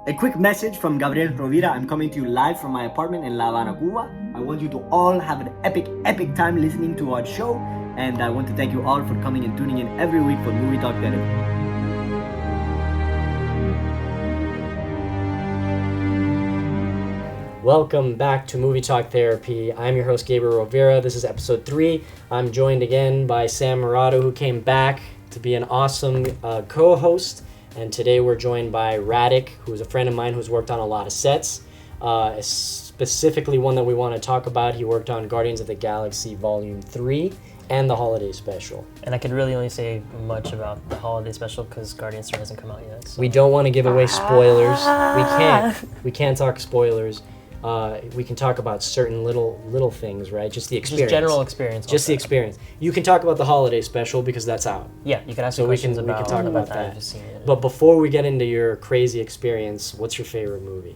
A quick message from Gabriel Rovira. I'm coming to you live from my apartment in La Habana, Cuba. I want you to all have an epic time listening to our show, and I want to thank you all for coming and tuning in every week for Movie Talk Therapy. Welcome back to Movie Talk Therapy. I'm your host, Gabriel Rovira. This is episode 3. I'm joined again by Sam Murado, who came back to be an awesome co-host. And today we're joined by Radek, who's a friend of mine who's worked on a lot of sets. Specifically one that we want to talk about. He worked on Guardians of the Galaxy Volume 3 and the Holiday Special. And I could really only say much about the Holiday Special because Guardians 3 hasn't come out yet. So. We don't want to give away spoilers. We can't talk spoilers. We can talk about certain little things, right? Just the experience. Just general experience. Just the experience. You can talk about the Holiday Special because that's out. Yeah, you can ask we questions can talk about that. If you've seen it. But before we get into your crazy experience, what's your favorite movie?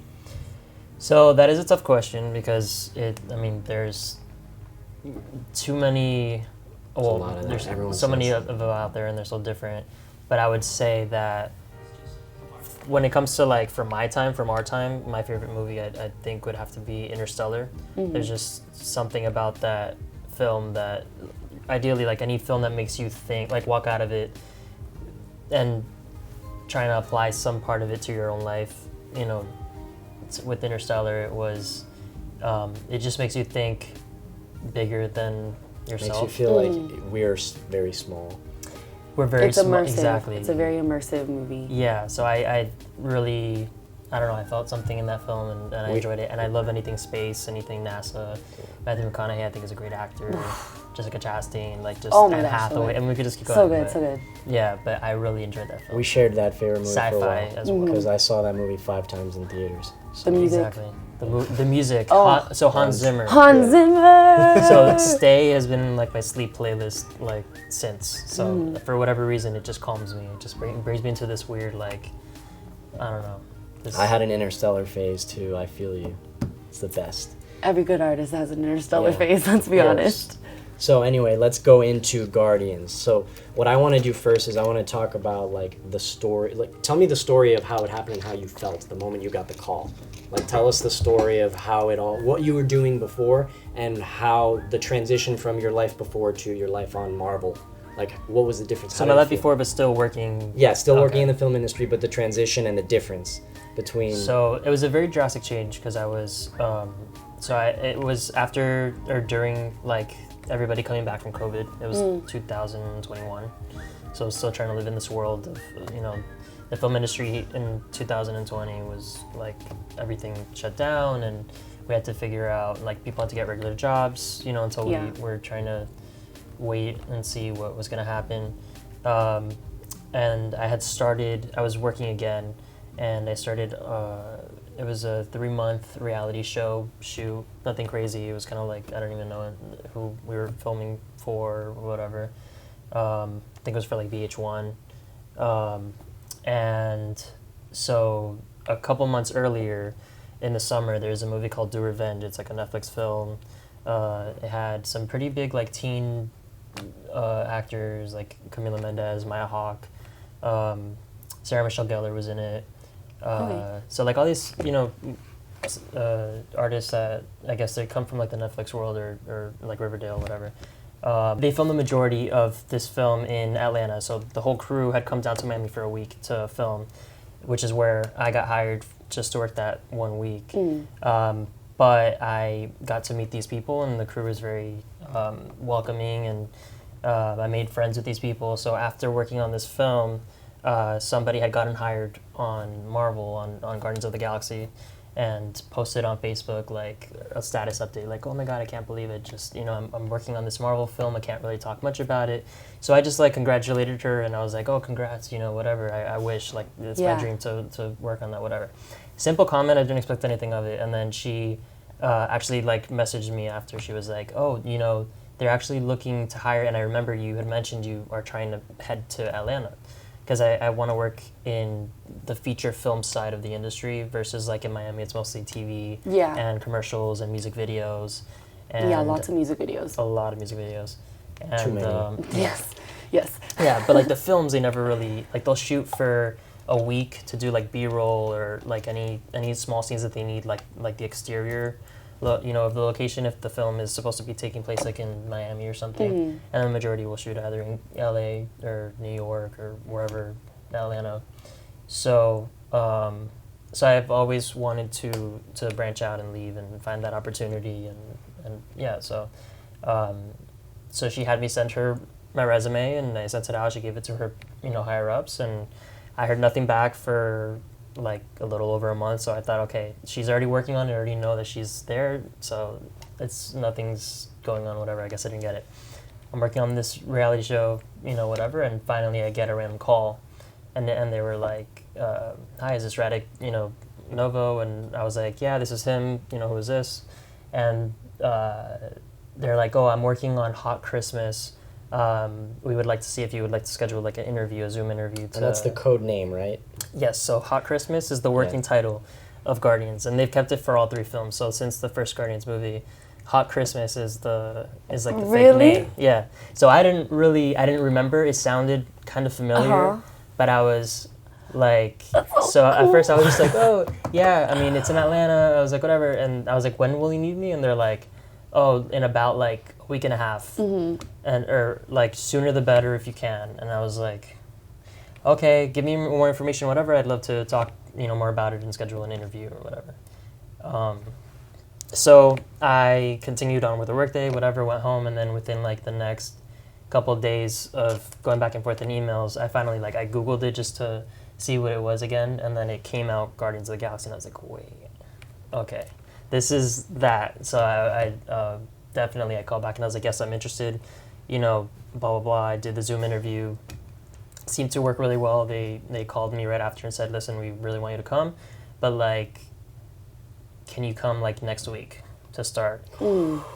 So that is a tough question because there's too many. There's so many of them out there and they're so different. But I would say that when it comes to from our time, my favorite movie I think would have to be Interstellar. Mm-hmm. There's just something about that film that ideally any film that makes you think, walk out of it and trying to apply some part of it to your own life. With Interstellar, it was it just makes you think bigger than yourself. Makes you feel like we're very small. We're very small. Immersive. Exactly. It's a very immersive movie. Yeah, so I really, I don't know, I felt something in that film and I enjoyed it. And I love anything space, anything NASA. Matthew McConaughey, I think, is a great actor. Jessica Chastain, Anne Hathaway. And we could just keep going. So good. Yeah, but I really enjoyed that film. We shared that favorite movie Sci-fi for a while. as well. Because I saw that movie 5 times in theaters. The music. Exactly. The music. Oh. Hans Zimmer. Hans Zimmer! So Stay has been my sleep playlist since. So for whatever reason, it just calms me. It just brings me into this weird I don't know. I had an Interstellar phase too. I feel you. It's the best. Every good artist has an Interstellar phase, let's be honest. So anyway, let's go into Guardians. So what I want to do first is I want to talk about the story. Tell me the story of how it happened and how you felt the moment you got the call. Tell us the story of how what you were doing before and how the transition from your life before to your life on Marvel. What was the difference? So my life before, but still working. Yeah, still working in the film industry, but the transition and the difference between. So it was a very drastic change because I was, it was after or during everybody coming back from COVID. It was 2021, so I was still trying to live in this world of the film industry in 2020 was everything shut down and we had to figure out people had to get regular jobs until we were trying to wait and see what was going to happen. And I was working again and I started it was a 3-month reality show shoot, nothing crazy. It was kind of I don't even know who we were filming for or whatever. I think it was for VH1. And so a couple months earlier in the summer, there's a movie called Do Revenge. It's a Netflix film. It had some pretty big teen actors Camila Mendes, Maya Hawke, Sarah Michelle Gellar was in it. So all these artists that I guess they come from the Netflix world or Riverdale, whatever. They filmed the majority of this film in Atlanta, so the whole crew had come down to Miami for a week to film, which is where I got hired just to work that 1 week. But I got to meet these people, and the crew was very welcoming, and I made friends with these people. So after working on this film, somebody had gotten hired on Marvel, on Guardians of the Galaxy, and posted on Facebook a status update oh my god, I can't believe it, just I'm working on this Marvel film, I can't really talk much about it. So I just congratulated her and I was oh congrats, whatever, I wish it's my dream to work on that, whatever. Simple comment, I didn't expect anything of it. And then she actually messaged me after. She was oh they're actually looking to hire, and I remember you had mentioned you are trying to head to Atlanta. Because I want to work in the feature film side of the industry versus in Miami, it's mostly TV and commercials and music videos. And lots of music videos. A lot of music videos. And, too many. Yes. Yeah, but the films, they never really, they'll shoot for a week to do like B-roll or like any small scenes that they need, like the exterior, of the location if the film is supposed to be taking place like in Miami or something, and the majority will shoot either in LA or New York or wherever, Atlanta. So so I've always wanted to branch out and leave and find that opportunity, and yeah, so so she had me send her my resume, and I sent it out. She gave it to her higher ups, and I heard nothing back for like a little over a month. So I thought, okay, she's already working on it. I already know that she's there, so nothing's going on. Whatever. I guess I didn't get it. I'm working on this reality show, whatever, and finally I get a random call, and they were like, "Hi, is this Radek, Novo?" And I was like, "Yeah, this is him. Who is this?" And they're like, "Oh, I'm working on Hot Christmas. We would like to see if you would like to schedule like an interview, a Zoom interview." And that's the code name, right? Yes. So Hot Christmas is the working title of Guardians, and they've kept it for all 3 films. So since the first Guardians movie, Hot Christmas is like the fake name. Yeah. So I didn't remember. It sounded kind of familiar, but I was like, so at first I was just like, oh yeah, I mean it's in Atlanta. I was like, whatever, and I was like, when will you need me? And they're like, oh, in about like a week and a half, and or like sooner the better if you can. And I was like, okay, give me more information, whatever. I'd love to talk, more about it and schedule an interview or whatever. So I continued on with the workday, whatever, went home, and then within like the next couple of days of going back and forth in emails, I finally I Googled it just to see what it was again, and then it came out Guardians of the Galaxy, and I was like, wait, okay, this is that. So I definitely I called back and I was like, yes, I'm interested, blah blah blah. I did the Zoom interview, seemed to work really well. They called me right after and said, listen, we really want you to come, but can you come next week to start?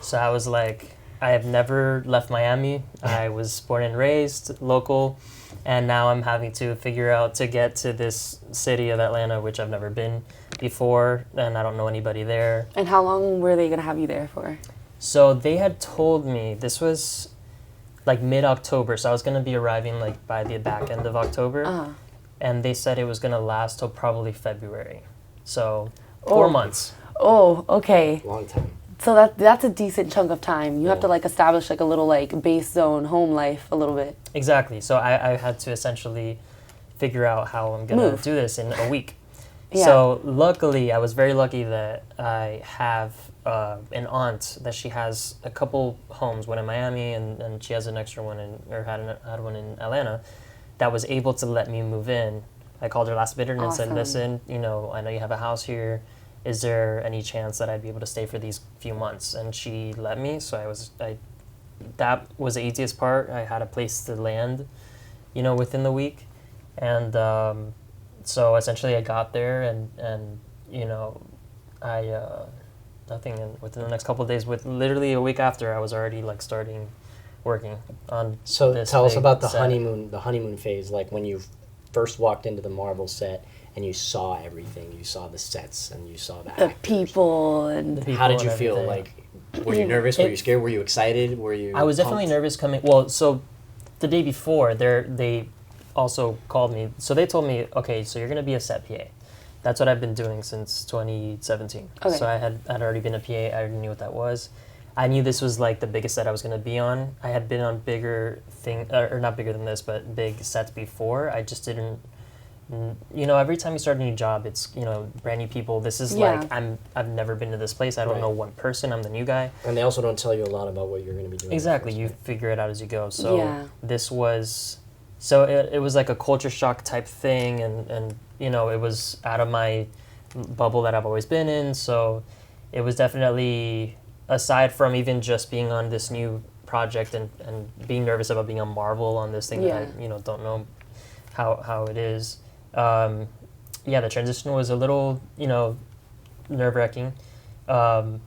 So I was like, I have never left Miami. I was born and raised local, and now I'm having to figure out to get to this city of Atlanta, which I've never been before, and I don't know anybody there. And how long were they going to have you there for? So they had told me this was mid-October, so I was going to be arriving by the back end of October, and they said it was going to last till probably February. So 4 months. Oh, okay. Long time. So that's a decent chunk of time. You have to establish a little base zone home life a little bit. Exactly. So I had to essentially figure out how I'm going to do this in a week. Yeah. So luckily, I was very lucky that I have an aunt that she has a couple homes, one in Miami and she has an extra one had one in Atlanta, that was able to let me move in. I called her last minute and said, listen, I know you have a house here. Is there any chance that I'd be able to stay for these few months? And she let me, so that was the easiest part. I had a place to land, within the week. And so essentially I got there and nothing, and within the next couple of days, with literally a week after, I was already starting working on So this tell us about the set. honeymoon phase, when you first walked into the Marvel set and you saw everything. You saw the sets and you saw the people and how did you feel? Were you nervous? Were you scared? Were you excited? Were you I was pumped? definitely nervous coming. Well, so the day before, they also called me. So they told me, okay, so you're going to be a set PA. That's what I've been doing since 2017. Okay. So I had already been a PA. I already knew what that was. I knew this was the biggest set I was going to be on. I had been on bigger or not bigger than this, but big sets before. I just didn't, every time you start a new job, it's, brand new people. This is I've never been to this place. I don't know one person. I'm the new guy. And they also don't tell you a lot about what you're going to be doing. Exactly. You figure it out as you go. So this was, it was like a culture shock type thing. And it was out of my bubble that I've always been in. So it was definitely, aside from even just being on this new project and being nervous about being on Marvel on this thing that I, don't know how it is. The transition was a little, nerve-wracking. But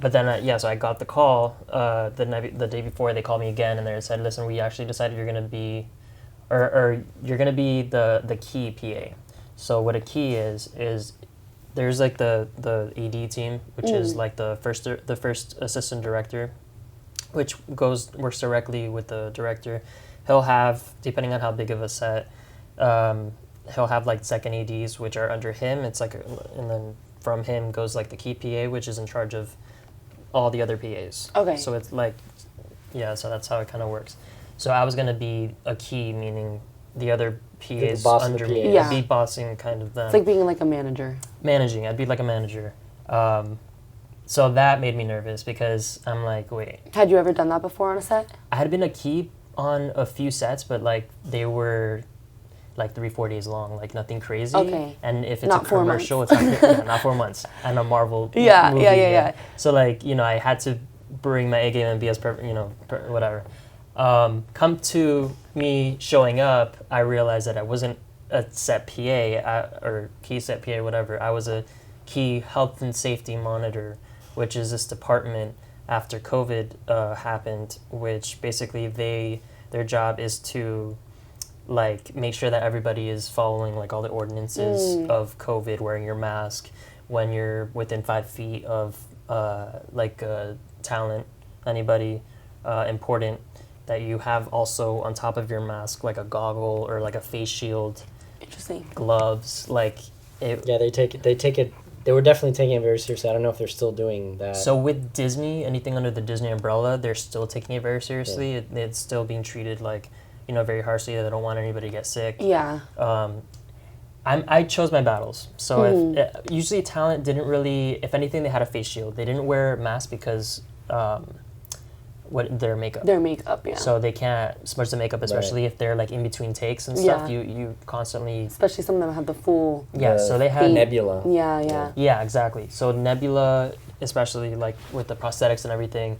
then, so I got the call the day before. They called me again, and they said, listen, we actually decided you're going to be, or you're going to be the key PA. So what a key is there's the AD team, which is the first assistant director, which works directly with the director. He'll have, depending on how big of a set, he'll have like second ADs, which are under him. It's like, and then from him goes like the key PA, which is in charge of all the other PAs. Okay. So it's like, yeah, so that's how it kind of works. So I was going to be a key, meaning the other PAs boss of the under me. PAs. Yeah. I'd be bossing kind of them. It's like being like a manager. Managing. I'd be like a manager. So that made me nervous because I'm like, wait. Had you ever done that before on a set? I had been a key on a few sets, but like they were like 3-4 days long, like nothing crazy. Okay. And if it's Not a 4 commercial, it's not, yeah, not 4 months. And a Marvel movie. Yeah. So like, you know, I had to bring my A game and be as perfect, you know, whatever. Come to me showing up, I realized that I wasn't a set PA or key set PA, whatever. I was a key health and safety monitor, which is this department after COVID happened, which basically their job is to like make sure that everybody is following like all the ordinances of COVID, wearing your mask when you're within 5 feet of talent, anybody important, that you have also on top of your mask like a goggle or like a face shield, Interesting. gloves, like it. Yeah, they were definitely taking it very seriously. I don't know if they're still doing that. So with Disney, anything under the Disney umbrella, they're still taking it very seriously. Yeah. It's still being treated like, you know, very harshly. They don't want anybody to get sick. Yeah. I chose my battles. So usually talent didn't really, if anything, they had a face shield. They didn't wear masks because their makeup. Their makeup, yeah. So they can't smudge the makeup, especially if they're like in between takes and stuff. Yeah. You constantly. Especially some of them had the full. Yeah. So they had Nebula. Yeah. Yeah, exactly. So Nebula, especially like with the prosthetics and everything,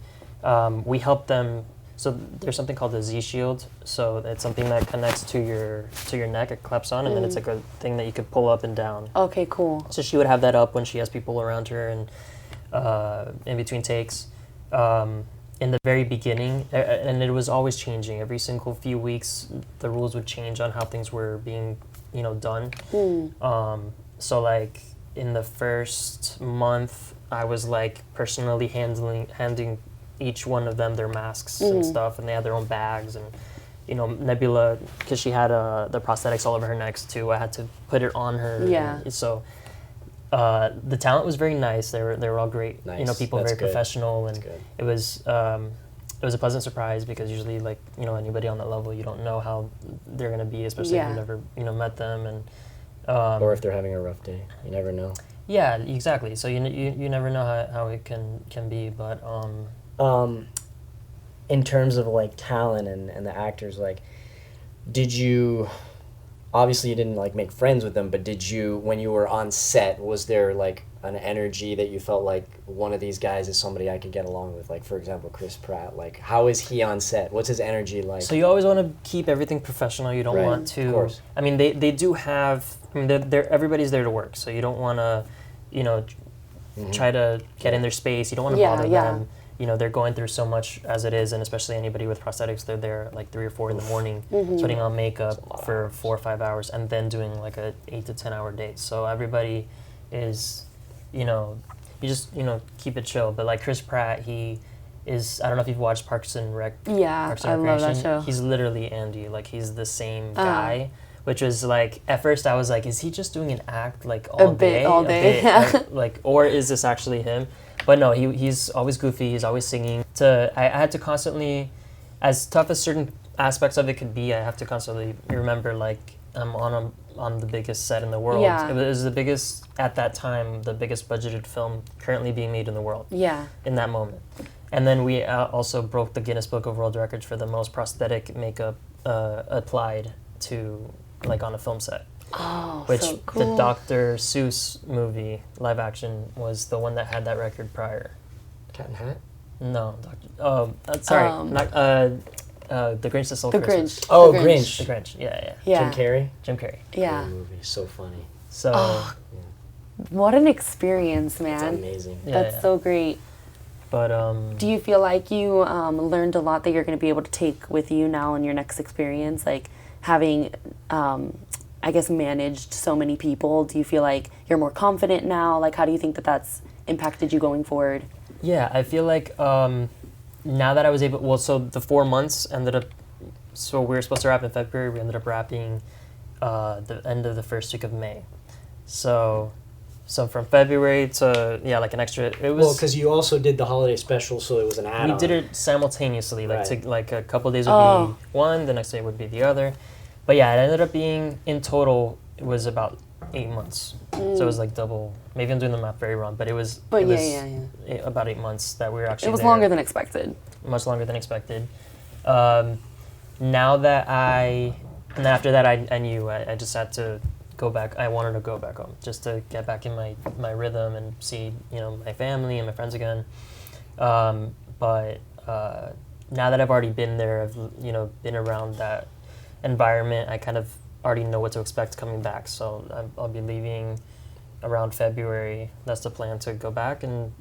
we help them. So there's something called the Z shield. So it's something that connects to your neck. It claps on, and then it's like a thing that you could pull up and down. Okay, cool. So she would have that up when she has people around her and in between takes. In the very beginning, and it was always changing. Every single few weeks, the rules would change on how things were being, you know, done. So like in the first month, I was like personally handing each one of them their masks and stuff, and they had their own bags. And you know, Nebula, because she had the prosthetics all over her neck too, I had to put it on her. Yeah. And so the talent was very nice. They were all great. Nice. You know, people That's very good. professional, and That's good. it was a pleasant surprise because usually, like, you know, anybody on that level, you don't know how they're gonna be, especially if Yeah. you've never, you know, met them, and Or if they're having a rough day, you never know. yeah, exactly. So you never know how it can be, but In terms of like talent and the actors, like, did you? Obviously, you didn't like make friends with them, but did you, when you were on set, was there like an energy that you felt like one of these guys is somebody I could get along with? Like, for example, Chris Pratt. Like, how is he on set? What's his energy like? So you always want to keep everything professional. You don't Right, want to. of course. I mean, they do have. I mean, they're everybody's there to work, so you don't want to, you know, try to get in their space. You don't want to bother them. You know, they're going through so much as it is, and especially anybody with prosthetics, they're there like 3 or 4 in the morning, putting on makeup for 4 or 5 hours, and then doing like a 8 to 10 hour day. So everybody is, you know, you just, you know, keep it chill. But like Chris Pratt, he is, I don't know if you've watched Parks and Rec. Yeah, Parks and I love that Recreation. show. He's literally Andy. Like, he's the same guy. Which was like, at first I was like, is he just doing an act like all day? All day, yeah. Like, or is this actually him? But no, he's always goofy. He's always singing. I had to constantly, as tough as certain aspects of it could be, I have to constantly remember, like, I'm on the biggest set in the world. Yeah. It was the biggest, at that time, the biggest budgeted film currently being made in the world. Yeah. In that moment. And then we also broke the Guinness Book of World Records for the most prosthetic makeup applied to, like, on a film set. Oh, Which so cool. the Dr. Seuss movie, live action, was the one that had that record prior. Cat in Hat? No, The Grinch that Stole The Christmas. Grinch. Oh, The Grinch. The Grinch, yeah. Yeah. Jim Carrey? Jim Carrey. Yeah. Great movie, so funny. So, What an experience, man. It's amazing. yeah, That's yeah. so great. But, Do you feel like you learned a lot that you're going to be able to take with you now in your next experience? Like having, I guess, managed so many people. Do you feel like you're more confident now? Like, how do you think that that's impacted you going forward? yeah, I feel like now that I was able, well, so the 4 months ended up, so we were supposed to wrap in February, we ended up wrapping the end of the first week of May. So from February to like an extra. It was because you also did the holiday special, so it was an add-on. we did it simultaneously, like Right. to, like a couple days would be one, the next day would be the other. But yeah, it ended up being in total it was about 8 months. So it was like double. Maybe I'm doing the math very wrong, but it was. But it yeah, was about 8 months that we were actually. It was there. longer than expected. Much longer than expected. Now that and then after that I knew I just had to go back. I wanted to go back home just to get back in my rhythm and see my family and my friends again. But now that I've already been there, I've been around that environment. I kind of already know what to expect coming back. So I'll be leaving around February. That's the plan, to go back and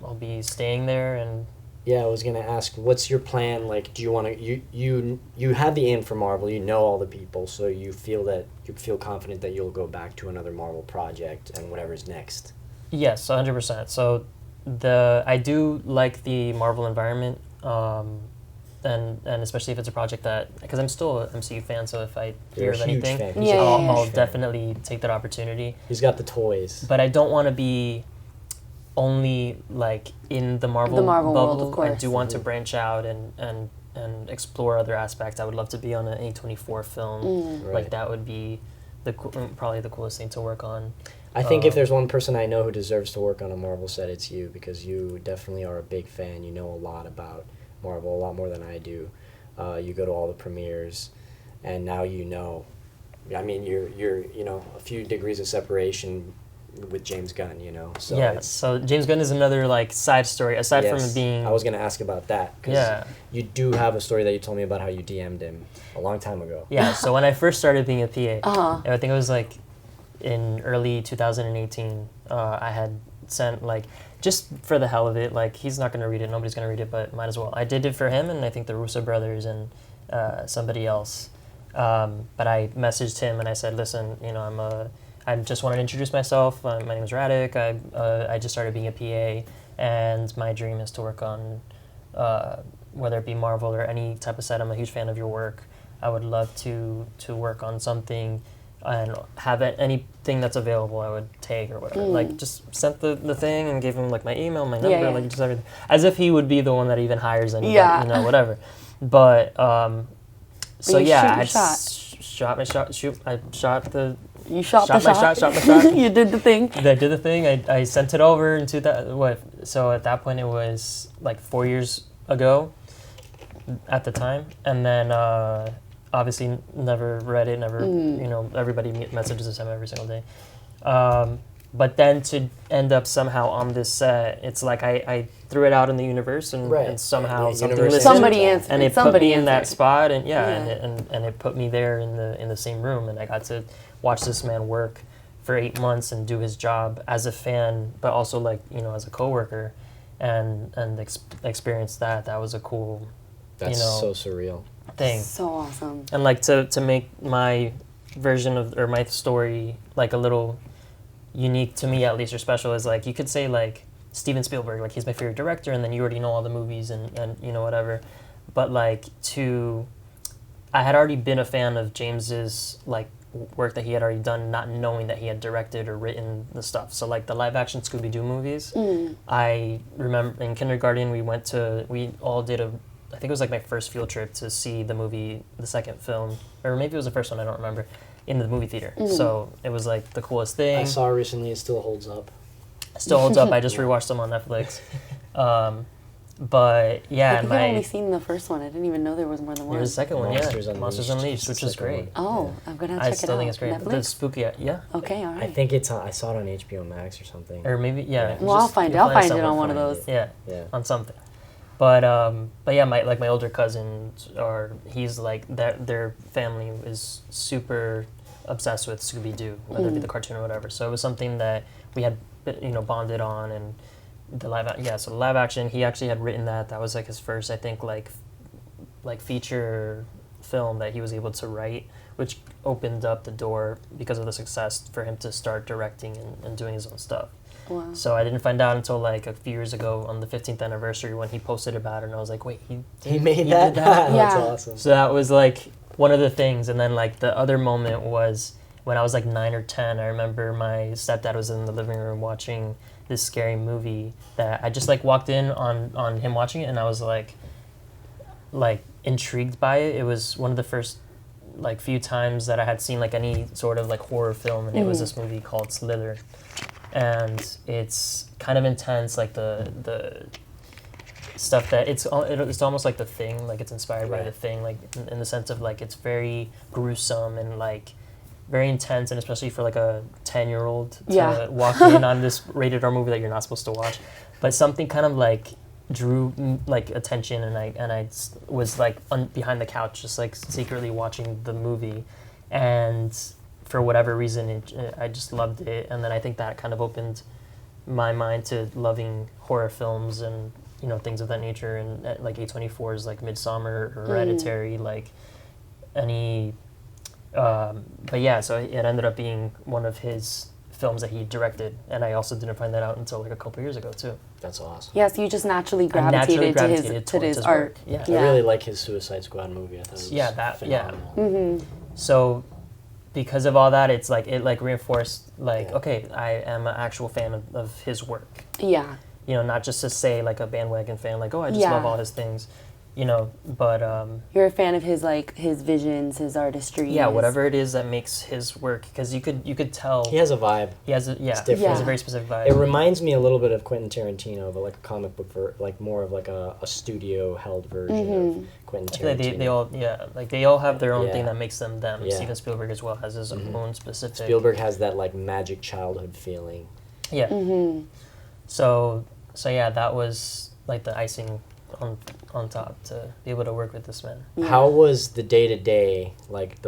I'll be staying there. And yeah, I was gonna ask, what's your plan? Like, do you want to you have the in for Marvel, you know all the people, so you feel confident that you'll go back to another Marvel project and whatever's next. Yes, 100%. So I do like the Marvel environment, and especially if it's a project that, because I'm still an MCU fan, so if I hear You're a of huge anything, fan. Yeah, I'll fan. definitely take that opportunity. He's got the toys. But I don't want to be only like in the Marvel Marvel bubble. world, of course. I do want to branch out and explore other aspects. I would love to be on an A24 film. Right. Like that would be probably the coolest thing to work on. I think if there's one person I know who deserves to work on a Marvel set, it's you, because you definitely are a big fan. You know a lot about Marvel, a lot more than I do. You go to all the premieres, and now you know. I mean, you're a few degrees of separation with James Gunn, So yeah, it's- so James Gunn is another like side story aside from yes, it being. I was gonna ask about that, because Yeah. you do have a story that you told me about how you DM'd him a long time ago. Yeah, so when I first started being a PA, Uh-huh. I think it was like in early 2018, I had sent like, just for the hell of it, like he's not going to read it, nobody's going to read it, but might as well. I did it for him and I think the Russo brothers and somebody else. But I messaged him and I said, listen, I just wanted to introduce myself. My name is Radek. I just started being a PA, and my dream is to work on, whether it be Marvel or any type of set. I'm a huge fan of your work. I would love to work on something and have anything that's available I would take or whatever. Like, just sent the thing and gave him like my email, my number, Yeah. like just everything. As if he would be the one that even hires anybody, Yeah. whatever. But so you yeah, shoot I your shot. shot my shot. I shot the. You shot Shot the my shot. shot my shot. You did the thing. I did the thing. I sent it over in 2000. So at that point it was like 4 years ago, at the time, and then obviously never read it. Never, everybody messages him every single day. But then to end up somehow on this set, it's like I threw it out in the universe, and somehow The something universe listened, Somebody answered. and it put Somebody me in that answered. spot, and Yeah. and it put me there in the same room, and I got to watch this man work for 8 months and do his job as a fan, but also like as a coworker, and experience that. That was a cool That's so surreal. thing. So awesome. And like to make my version of, or my story, like a little unique to me at least, or special, is like, you could say like Steven Spielberg, like he's my favorite director, and then you already know all the movies and whatever, but like I had already been a fan of James's like work that he had already done, not knowing that he had directed or written the stuff. So like the live action Scooby-Doo movies, I remember in kindergarten we all did I think it was like my first field trip to see the movie, the second film, or maybe it was the first one, I don't remember, in the movie theater. So it was like the coolest thing. I saw recently, it still holds up. Still holds up. I just rewatched them on Netflix. But yeah, I and think I've only seen the first one. I didn't even know there was more than one. there's a second one, Monsters yeah. Unleashed. Monsters Unleashed, which is Second great. one. Oh, I'm gonna check I it out. still think it's great. But the Netflix? spooky, yeah. Okay, all right. I think I saw it on HBO Max or something. Or maybe, yeah. Well, I'll just- find it. you'll I'll find it somewhere. on one of find those. Yeah, Yeah. on something. But yeah, my older cousins he's like their family is super obsessed with Scooby-Doo, whether it be the cartoon or whatever. So it was something that we had bonded on, and the live action, he actually had written that. That was like his first, I think, like feature film that he was able to write, which opened up the door because of the success for him to start directing and doing his own stuff. Wow. So I didn't find out until like a few years ago on the 15th anniversary when he posted about it, and I was like, wait, He made did that? that? That's Yeah. awesome. So that was like one of the things. And then like the other moment was when I was like 9 or 10. I remember my stepdad was in the living room watching this scary movie that I just like walked in on him watching it, and I was like intrigued by it. It was one of the first like few times that I had seen like any sort of like horror film, and it was this movie called Slither, and it's kind of intense, like the stuff that it's almost like The Thing, like it's inspired by The Thing, like in the sense of like it's very gruesome and like very intense, and especially for like a 10-year-old to walk in on this rated R movie that you're not supposed to watch. But something kind of like drew like attention, and I was like behind the couch just like secretly watching the movie, and for whatever reason I just loved it. And then I think that kind of opened my mind to loving horror films and things of that nature, and like A24's like Midsommar, Hereditary, like any but yeah, so it ended up being one of his films that he directed, and I also didn't find that out until like a couple years ago too. That's awesome. Yeah, so you just naturally gravitated to his art. Yeah. I really like his Suicide Squad movie. I thought it was phenomenal. Mm-hmm. So because of all that, it's like it like reinforced like okay, I am an actual fan of his work. Yeah. Not just to say like a bandwagon fan, like, oh, I just love all his things, but... You're a fan of his, like, his visions, his artistry. Yeah, whatever it is that makes his work, because you could tell... He has a vibe. He has a very specific vibe. It reminds me a little bit of Quentin Tarantino, but like a comic book, like more of like a studio-held version of Quentin Tarantino. They all have their own thing that makes them them. Yeah. Steven Spielberg as well has his own specific... Spielberg has that like magic childhood feeling. Yeah. Mm-hmm. So yeah, that was like the icing on top to be able to work with this man. Yeah. How was the day-to-day, like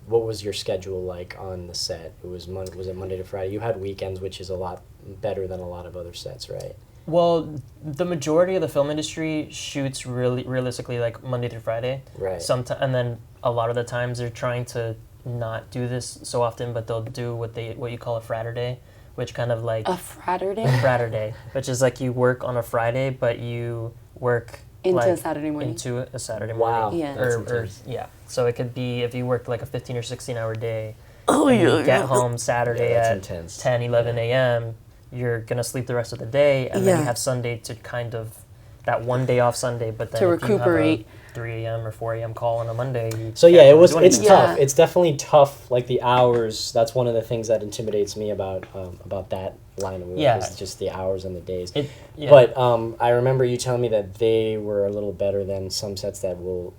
what was your schedule like on the set? Was it Monday to Friday? You had weekends, which is a lot better than a lot of other sets, right? Well, the majority of the film industry shoots really realistically like Monday through Friday. Right. And then a lot of the times they're trying to not do this so often, but they'll do what you call a Fraturday, which kind of like... A Fraturday? A Fraturday, which is like you work on a Friday, but you work... Into a Saturday morning. Into a Saturday Wow. morning. Yeah. Yeah. So it could be if you work like a 15 or 16-hour day, you get home Saturday at intense. 10, 11 a.m., you're going to sleep the rest of the day, and then you have Sunday to kind of... That one day off Sunday, but then to if recuperate. You have a 3 a.m. or 4 a.m. call on a Monday. So yeah, it's tough. Yeah. It's definitely tough. Like the hours, that's one of the things that intimidates me about that line of work. Yeah. Is just the hours and the days. Yeah. But I remember you telling me that they were a little better than some sets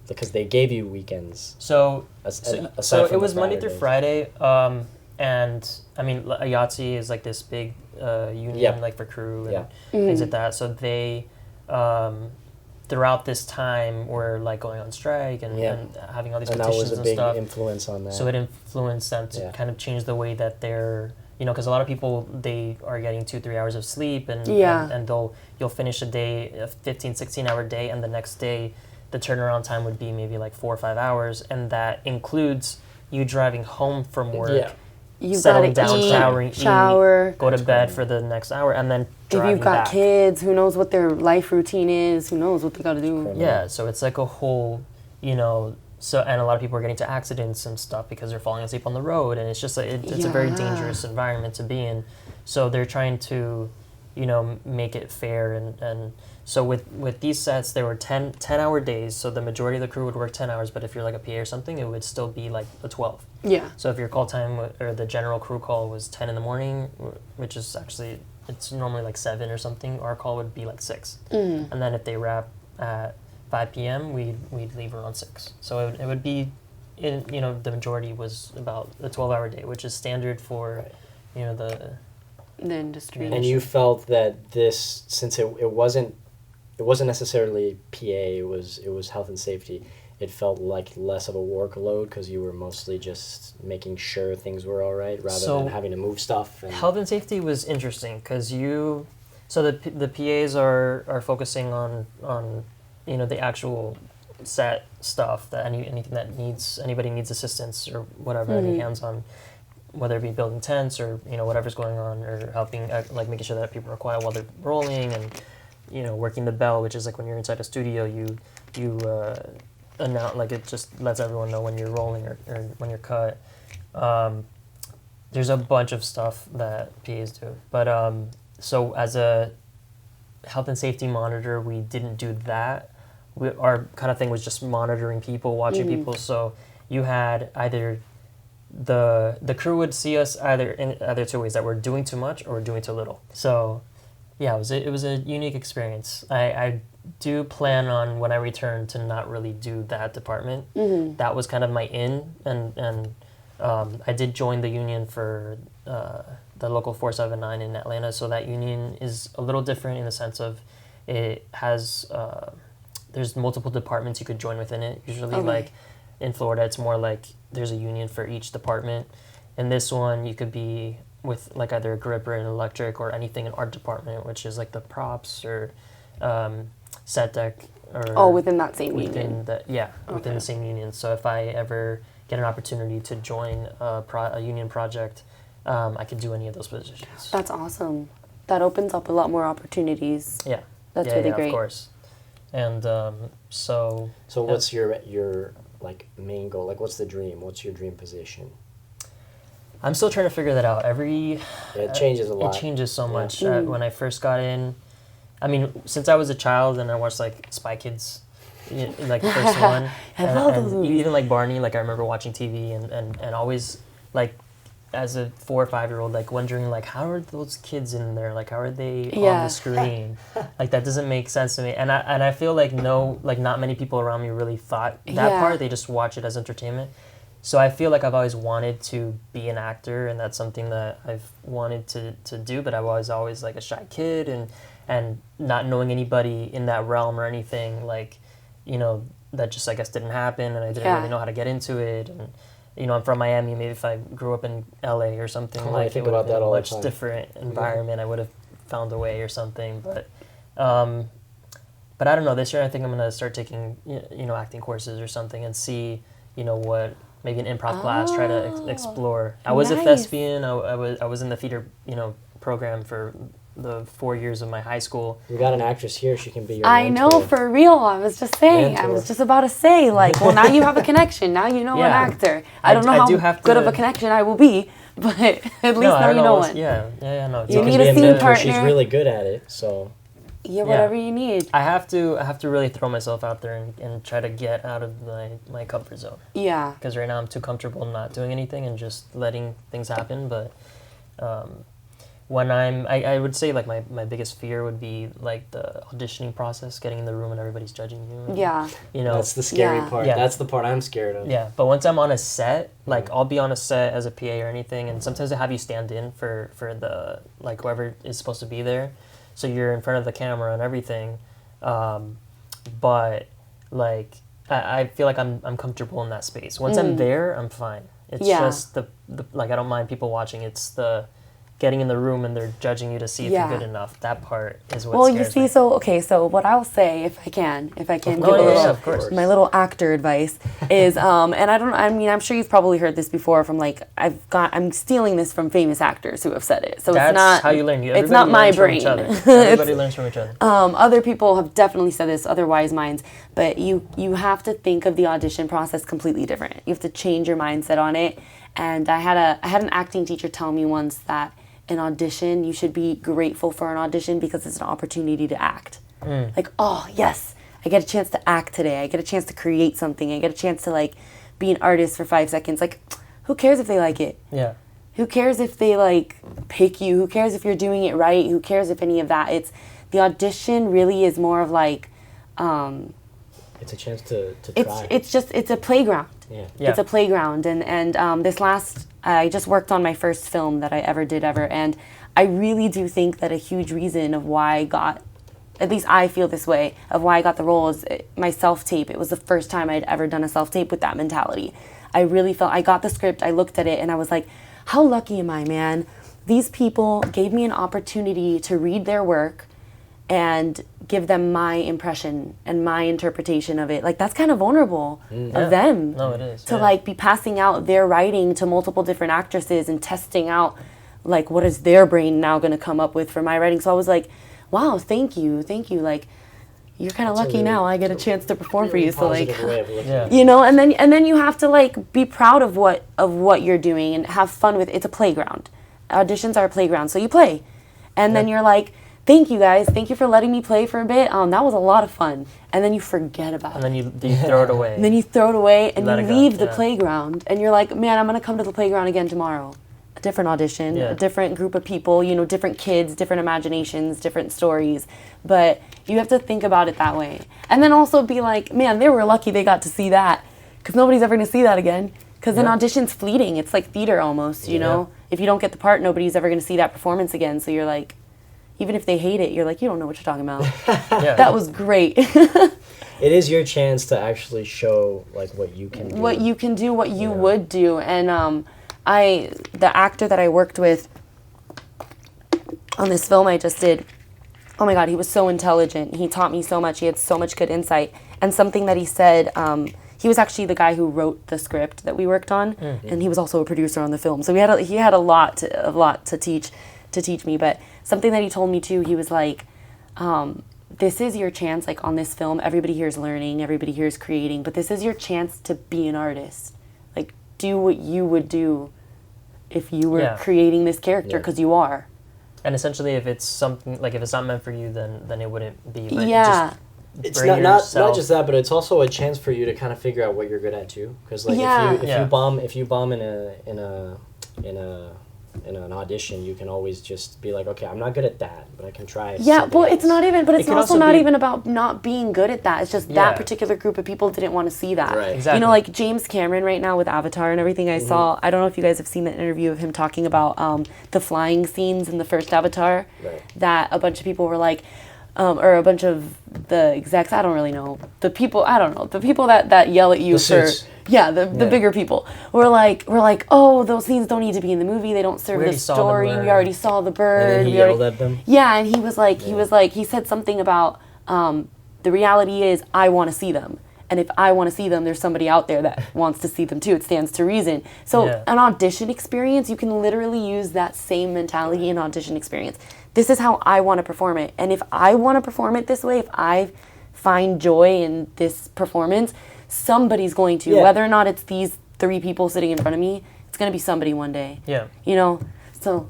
because they gave you weekends. So aside it was Monday Friday through Friday, and I mean IATSE is like this big union like for crew and things like that. So they throughout this time were like going on strike and having all these petitions and stuff. And that was a big influence on that. So it influenced them to kind of change the way that they're, because a lot of people, they are getting 2-3 hours of sleep and you'll finish a day, a 15, 16-hour day, and the next day the turnaround time would be maybe like 4 or 5 hours, and that includes you driving home from work. Yeah. You've settling got to down, shower, go to bed for the next hour, and then driving if you've got back. kids, who knows what their life routine is? Who knows what they got to do? Yeah, so it's like a whole, so and a lot of people are getting to accidents and stuff because they're falling asleep on the road, and it's just it's a very dangerous environment to be in. So they're trying to, make it fair, and so with these sets, there were 10-hour days, so the majority of the crew would work 10 hours, but if you're like a PA or something, it would still be like a 12. Yeah. So if your call time or the general crew call was 10 in the morning, which is actually, it's normally like 7 or something, our call would be like 6. And then if they wrap at 5 p.m., we'd leave around 6. So it would be, the majority was about a 12-hour day, which is standard for, the industry. And you felt that this, since it wasn't necessarily PA, it was health and safety. It felt like less of a workload because you were mostly just making sure things were all right rather than having to move stuff. Health and safety was interesting because the PAs are focusing on the actual set stuff, that anything that anybody needs assistance or whatever, any hands on, whether it be building tents or whatever's going on, or helping like making sure that people are quiet while they're rolling, and working the bell, which is like when you're inside a studio, you like it just lets everyone know when you're rolling or when you're cut. There's a bunch of stuff that PAs do, but so as a health and safety monitor, we didn't do that. Our kind of thing was just monitoring people, watching people. So you had either the crew would see us either two ways, that we're doing too much or we're doing too little. So yeah, it was a unique experience. I do plan on, when I return, to not really do that department. That was kind of my in, and I did join the union for the local 479 in Atlanta. So that union is a little different in the sense of it has there's multiple departments you could join within it. Usually, like in Florida, it's more like there's a union for each department. In this one, you could be with like either a grip or an electric or anything in art department, which is like the props or set deck. Or within that same union. Within the same union. So if I ever get an opportunity to join a union project, I could do any of those positions. That's awesome. That opens up a lot more opportunities. Yeah. That's really great. Of course. And so what's your like main goal? Like, what's the dream? What's your dream position? I'm still trying to figure that out. It changes a lot. It changes so much. When I first got in, I mean, since I was a child and I watched like Spy Kids, like the first one, I love those movies. Even like Barney, like I remember watching TV and always like as a 4 or 5 year old, like wondering like, how are those kids in there? Like, how are they on the screen? Like, that doesn't make sense to me. And I feel like not many people around me really thought that part. They just watch it as entertainment. So I feel like I've always wanted to be an actor, and that's something that I've wanted to do, but I was always like a shy kid and not knowing anybody in that realm or anything, like, that just, I guess, didn't happen, and I didn't really know how to get into it. And, I'm from Miami. Maybe if I grew up in LA or something, I think about that all the time. Much different environment. I would have found a way or something. But I don't know. This year, I think I'm gonna start taking acting courses or something and see what maybe an improv class, try to explore. I was a thespian. I was in the theater program for the 4 years of my high school. We got an actress here. She can be your I mentor. know, for real. I was just saying. Mentor. I was just about to say, like, well, now you have a connection. Now you know an actor. I don't know how good of a connection I will be, but at least now you know one. No. You need a scene partner. She's really good at it, so. Yeah, whatever you need. I have to really throw myself out there and try to get out of my comfort zone. Yeah. Because right now I'm too comfortable not doing anything and just letting things happen. But when I would say like my biggest fear would be like the auditioning process, getting in the room and everybody's judging you. And, yeah. That's the scary part. Yeah. That's the part I'm scared of. Yeah, but once I'm on a set, like I'll be on a set as a PA or anything, and sometimes they have you stand in for the like whoever is supposed to be there. So you're in front of the camera and everything, but like I feel like I'm comfortable in that space. Once I'm there, I'm fine. It's just the like I don't mind people watching. It's the getting in the room and they're judging you to see if you're good enough. That part is what scares me. So what I'll say, if I can give of course. My little actor advice is, and I'm sure you've probably heard this before from like, I'm stealing this from famous actors who have said it. So that's it's not how you learn. It's not my brain. Everybody learns from each other. Other people have definitely said this, other wise minds, but you have to think of the audition process completely different. You have to change your mindset on it. And I had an acting teacher tell me once that an audition, you should be grateful for an audition because it's an opportunity to act. Like, oh yes, I get a chance to act today. I get a chance to create something. I get a chance to like be an artist for 5 seconds. Like, who cares if they like it? Yeah. Who cares if they like pick you? Who cares if you're doing it right? Who cares if any of that? It's the audition really is more of like it's a chance to try. It's a playground. Yeah. It's a playground, and I just worked on my first film that I ever did, and I really do think that a huge reason of why I got, at least I feel this way, of why I got the role is my self-tape. It was the first time I'd ever done a self-tape with that mentality. I really felt, I got the script, I looked at it, and I was like, how lucky am I, man? These people gave me an opportunity to read their work and give them my impression and my interpretation of it. Like, that's kind of vulnerable of them. No, it is. To like be passing out their writing to multiple different actresses and testing out like what is their brain now going to come up with for my writing. So I was like, wow, thank you. Like, you're kind of That's a lucky really- now. I get a chance to perform for you. So like, Positive way of looking Yeah. at it. you know, and then you have to like be proud of what you're doing and have fun with it. It's a playground. Auditions are a playground, so you play, and then you're like, thank you guys, thank you for letting me play for a bit. That was a lot of fun, and then you forget about And it. then you throw it away. And then you throw it away and let you it go, leave the yeah. playground, and you're like, man, I'm gonna come to the playground again tomorrow. A different audition, Yeah. a different group of people, you know, different kids, different imaginations, different stories. But you have to think about it that way. And then also be like, man, they were lucky they got to see that, because nobody's ever gonna see that again. Because an audition's fleeting. It's like theater almost, you know? If you don't get the part, nobody's ever gonna see that performance again. So you're like, even if they hate it, you're like, you don't know what you're talking about. Yeah. That was great. It is your chance to actually show like what you can do. What you can do, what you would do. And the actor that I worked with on this film I just did, oh my God, he was so intelligent. He taught me so much. He had so much good insight. And something that he said, he was actually the guy who wrote the script that we worked on, and he was also a producer on the film. So he had a lot to teach me. But something that he told me too, he was like, this is your chance. Like on this film, everybody here is learning, everybody here is creating, but this is your chance to be an artist. Like do what you would do if you were creating this character, because you are. And essentially, if it's something like if it's not meant for you, then it wouldn't be. But Yeah. just It's bring not yourself- just that, but it's also a chance for you to kind of figure out what you're good at too. Because like Yeah. if you bomb in an audition, you can always just be like, okay, I'm not good at that, but I can try. Yeah, something well, it's else. not even, but it's can also also not be- even about not being good at that. It's just Yeah. that particular group of people didn't want to see that. Right. Exactly. You know, like James Cameron right now with Avatar and everything I saw, I don't know if you guys have seen the interview of him talking about the flying scenes in the first Avatar, Right. that a bunch of people were like, or a bunch of the execs, I don't really know, the people that yell at you The for, suits. the bigger people, we're like, oh, those scenes don't need to be in the movie, they don't serve We the already saw the story, we bird. already saw the bird. And then he we already- yelled at them. yeah, and he was like, he said something about the reality is I want to see them. And if I want to see them, there's somebody out there that wants to see them too. It stands to reason. So Yeah. an audition experience, you can literally use that same mentality in audition experience. This is how I want to perform it. And if I want to perform it this way, if I find joy in this performance, somebody's going to. Yeah. Whether or not it's these 3 people sitting in front of me, it's going to be somebody one day. Yeah. You know? So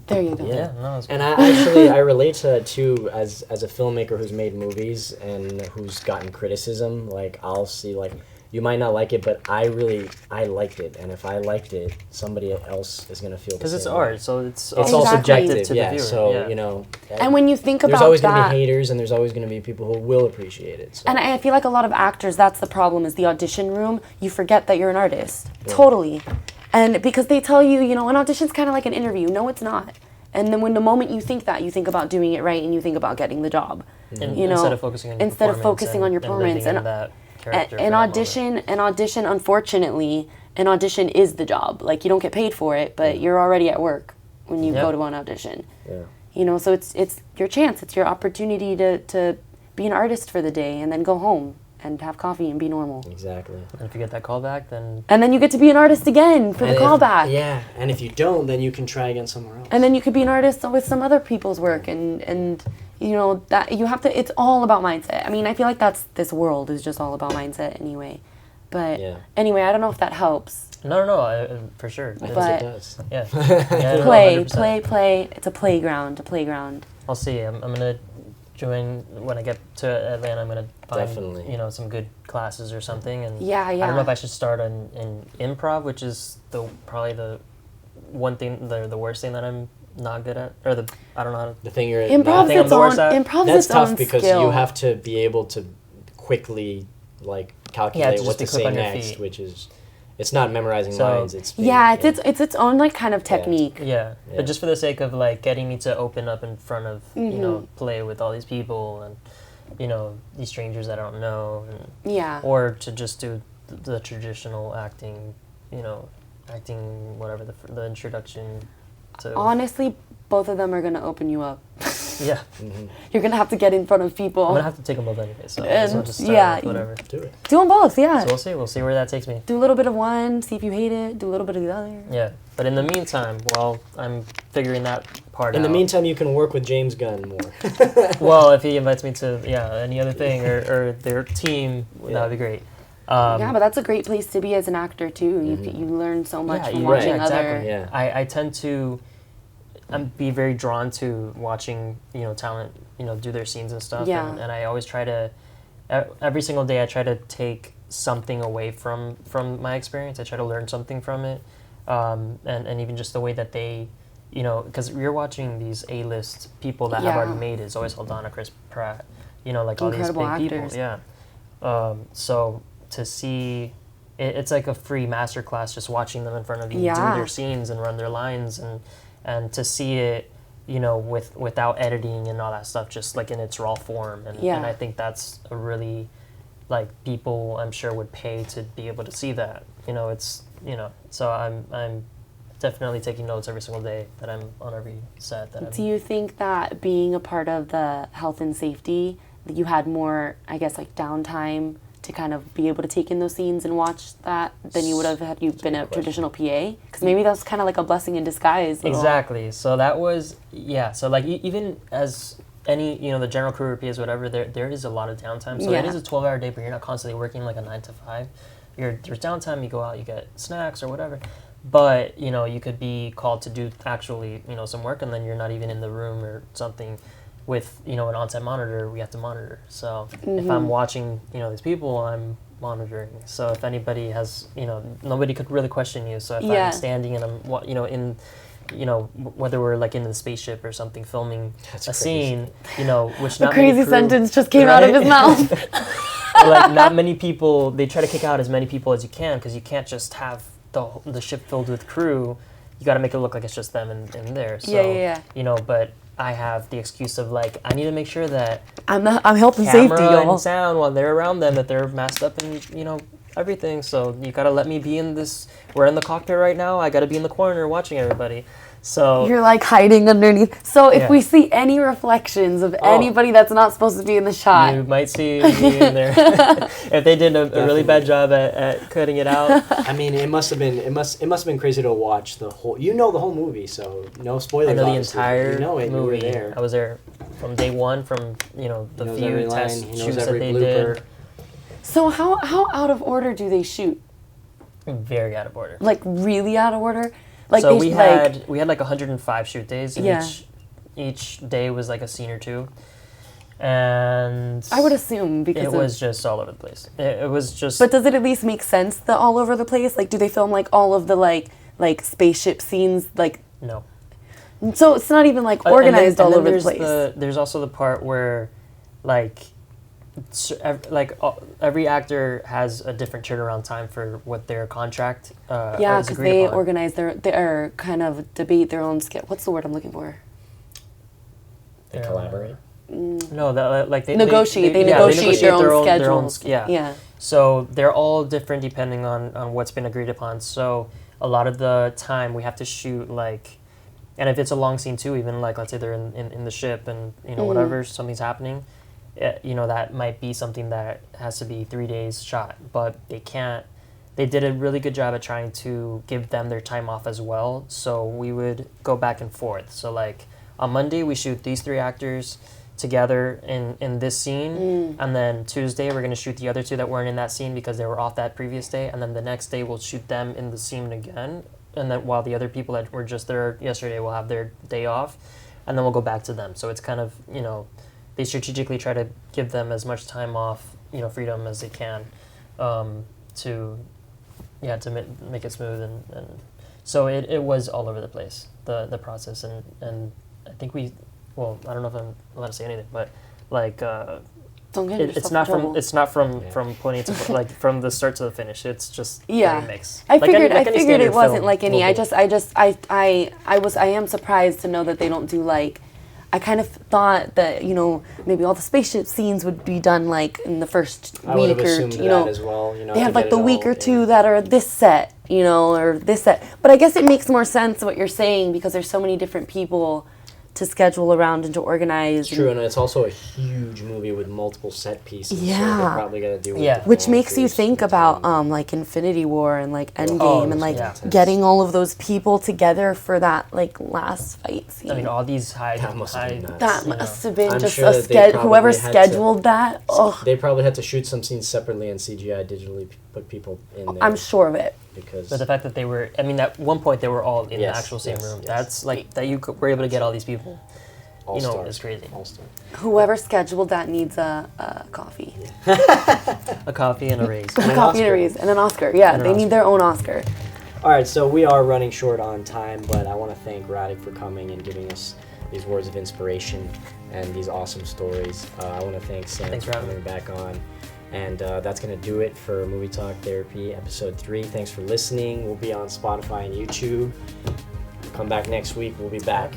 there you go. Yeah. No, it's And I relate to that too as a filmmaker who's made movies and who's gotten criticism. Like I'll see like you might not like it, but I liked it, and if I liked it, somebody else is gonna feel the because it's same art, way. so it's It's all Exactly. subjective, to the yeah. viewer, So yeah. you know, And when you think there's about always that, gonna be haters, and there's always gonna be people who will appreciate it. So. and I feel like a lot of actors, that's the problem, is the audition room, you forget that you're an artist. Totally. And because they tell you, you know, an audition's kind of like an interview. No, it's not. And then when the moment you think that, you think about doing it right and you think about getting the job. And You know, instead of focusing on your instead of performance focusing on your and living performance. in And that character for an that audition, unfortunately, an audition is the job. Like you don't get paid for it, but you're already at work when you Yeah. go to an audition. Yeah. You know, so it's your chance, it's your opportunity to be an artist for the day and then go home and have coffee and be normal. Exactly. moment. And if you get that call back, then And then you get to be an artist again for the And callback. Yeah, and if you don't, then you can try again somewhere else. And then you could be an artist with some other people's work and you know that you have to, it's all about mindset. I mean, I feel like this world is just all about mindset anyway. But Yeah. anyway, I don't know if that helps. no, for sure. I think But- it does. Yeah. Yeah, no, Play, 100%. play. It's a playground. I'll see. I'm gonna join when I get to Atlanta. I'm gonna find Definitely. some good classes or something. And Yeah, I don't know yeah. if I should start in improv, which is probably the one thing, the worst thing that I'm not good at, or I don't know how to. The thing you're Improv's think I'm its the own. worst at- Improv's that's its own tough because skill. you have to be able to quickly like calculate just what be to quick say on your next, feet. which is it's not memorizing So- lines. It's being- Yeah, it's its own like kind of technique. Yeah, Yeah. but just for the sake of like getting me to open up in front of Mm-hmm. play with all these people and these strangers that I don't know, and, Yeah. or to just do the traditional acting, acting whatever the introduction to. Honestly, both of them are gonna open you up. Yeah. You're gonna have to get in front of people. I'm gonna have to take them both anyway, so And, I'll just start yeah, with whatever. Do it. Do them both, yeah. So we'll see where that takes me. Do a little bit of one, see if you hate it. Do a little bit of the other. Yeah, but in the meantime, while I'm figuring that part out. In the meantime, you can work with James Gunn more. Well, if he invites me to any other thing or their team, that would be great. Yeah, but that's a great place to be as an actor too. You learn so much from watching other. Yeah. I tend to be very drawn to watching talent do their scenes and stuff. Yeah. And I always try to every single day I try to take something away from my experience. I try to learn something from it, and even just the way that they. Because you're watching these A-list people that have already made it. Zoe Saldana, Chris Pratt, like all these big actors. people. Yeah. So to see, it's like a free masterclass just watching them in front of you do their scenes and run their lines, and to see it, without editing and all that stuff, just like in its raw form. And I think that's a really, people I'm sure would pay to be able to see that. So I'm definitely taking notes every single day that I'm on every set. Do you think that being a part of the health and safety, that you had more, I guess, downtime to kind of be able to take in those scenes and watch that than you would have had you been a traditional PA? Because maybe that's kind of like a blessing in disguise. Exactly. So that was, so even as any, the general crew or PAs, whatever, there is a lot of downtime. So it is a 12-hour day, but you're not constantly working like a 9 to 5. There's downtime, you go out, you get snacks or whatever. But, you could be called to do actually, some work, and then you're not even in the room or something with, an on-set monitor. We have to monitor. So if I'm watching, these people, I'm monitoring. So if anybody has, nobody could really question you. So if I'm standing and I'm, whether we're in the spaceship or something filming a scene, which not a crazy many crew, sentence just came out of his mouth. Not many people, they try to kick out as many people as you can, because you can't just have the ship filled with crew. You got to make it look like it's just them in there. So, but I have the excuse of I need to make sure that I'm health and camera safety, y'all. and sound while they're around them, that they're masked up and everything. So you got to let me be in this. We're in the cockpit right now. I got to be in the corner watching everybody. So you're hiding underneath. So if we see any reflections of anybody that's not supposed to be in the shot, you might see me in there. If they did a really bad job at cutting it out. I mean, it must have been crazy to watch the whole. The whole movie, so no spoilers. I know the obviously. entire movie. movie. You were there. I was there from day one. From the few test shoots that they blooper. did. So how out of order do they shoot? Very out of order. Really out of order? So we had 105 shoot days, and each day was a scene or two, and I would assume because it was just all over the place. It was just. But does it at least make sense that all over the place? Do they film all of the spaceship scenes No. So it's not even organized all over the place. There's also the part where every actor has a different turnaround time for what their contract because they organize their kind of debate their own what's the word I'm looking for? They collaborate. No, they negotiate. They negotiate their own schedules. Yeah. So they're all different depending on what's been agreed upon. So a lot of the time we have to shoot and if it's a long scene too, even let's say they're in the ship and whatever, something's happening. That might be something that has to be 3 days shot, but they can't. They did a really good job at trying to give them their time off as well. So we would go back and forth. So on Monday we shoot these 3 actors together in this scene, and then Tuesday we're going to shoot the other 2 that weren't in that scene because they were off that previous day, and then the next day we'll shoot them in the scene again, and then while the other people that were just there yesterday will have their day off, and then we'll go back to them. So it's kind of they strategically try to give them as much time off, freedom as they can, to make it smooth, and so it was all over the place, the process, and I think I don't know if I'm allowed to say anything, but don't get it's not from point A to from the start to the finish. It's just very mixed. I figured it wasn't any. I am surprised to know that they don't do I kind of thought that maybe all the spaceship scenes would be done in the first week or that as well. They have the week or two that are this set, or this set. But I guess it makes more sense what you're saying because there's so many different people to schedule around and to organize. It's true, and it's also a huge movie with multiple set pieces. So Yeah. they're probably gonna do Yeah. Which makes you actors think and about time. like Infinity War and like Endgame Oh, and like yeah. getting all of those people together for that like last fight scene. I mean, all these high. That must have been nuts. that you know. must have been I'm just sure a that they whoever probably had to- scheduled that. Oh, They probably had to shoot some scenes separately and CGI digitally put people in there. I'm sure of it. because But the fact that they were, I mean, at one point they were all in Yes, the actual same yes, room. yes. That's like, that you were able to get all these people. You know, All-Stars. it's crazy. All-Star. Whoever scheduled that needs a coffee. A coffee and a raise. And A an coffee and a Oscar. raise and an Oscar. Yeah, And an they need Oscar. their own Oscar. All right, so we are running short on time, but I want to thank Radek for coming and giving us these words of inspiration and these awesome stories. I want to thank Sam Thanks for for having coming back on. And that's going to do it for Movie Talk Therapy Episode 3. Thanks for listening. We'll be on Spotify and YouTube. Come back next week. We'll be back.